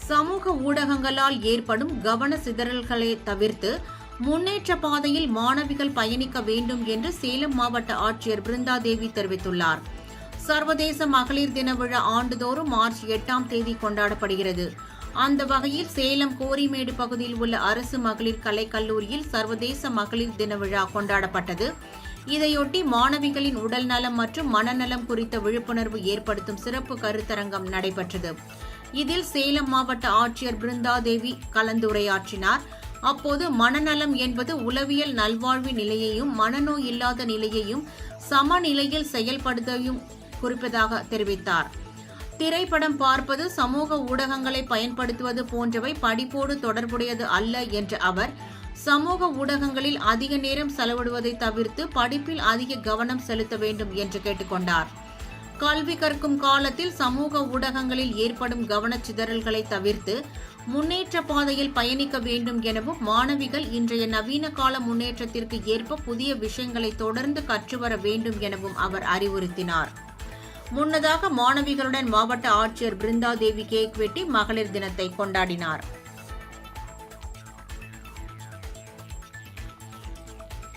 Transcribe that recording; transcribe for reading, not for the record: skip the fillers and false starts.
சமூக ஊடகங்களால் ஏற்படும் கவன சிதறல்களை தவிர்த்து முன்னேற்ற பாதையில் மாணவிகள் பயணிக்க வேண்டும் என்று சேலம் மாவட்ட ஆட்சியர் பிருந்தாதேவி தெரிவித்துள்ளார். சர்வதேச மகளிர் தின விழா ஆண்டுதோறும் மார்ச் 8ஆம் தேதி கொண்டாடப்படுகிறது. அந்த வகையில் சேலம் கோரிமேடு பகுதியில் உள்ள அரசு மகளிர் கலைக் கல்லூரியில் சர்வதேச மகளிர் தின விழா கொண்டாடப்பட்டது. இதையொட்டி மாணவிகளின் உடல் நலம் மற்றும் மனநலம் குறித்த விழிப்புணர்வு ஏற்படுத்தும் சிறப்பு கருத்தரங்கம் நடைபெற்றது. இதில் சேலம் மாவட்ட ஆட்சியர் பிருந்தாதேவி கலந்துரையாற்றினார். அப்போது மனநலம் என்பது உளவியல் நல்வாழ்வு நிலையையும் மனநோய் இல்லாத நிலையையும் சமநிலையில் செயல்படுத்தையும் குறிப்பதாக தெரிவித்தார். திரைப்படம் பார்ப்பது, சமூக ஊடகங்களை பயன்படுத்துவது போன்றவை படிப்போடு தொடர்புடையது அல்ல என்ற அவர், சமூக ஊடகங்களில் அதிக நேரம் செலவிடுவதை தவிர்த்து படிப்பில் அதிக கவனம் செலுத்த வேண்டும் என்று கேட்டுக்கொண்டார். கல்வி கற்கும் காலத்தில் சமூக ஊடகங்களில் ஏற்படும் கவனச்சிதறல்களை தவிர்த்து முன்னேற்ற பாதையில் பயணிக்க வேண்டும் எனவும், மாணவிகள் இன்றைய நவீன கால முன்னேற்றத்திற்கு ஏற்ப புதிய விஷயங்களை தொடர்ந்து கற்றுவர வேண்டும் எனவும் அவர் அறிவுறுத்தினார். முன்னதாக மாணவிகளுடன் மாவட்ட ஆட்சியர் பிருந்தாதேவி கேக் வெட்டி மகளிர் தினத்தை கொண்டாடினார்.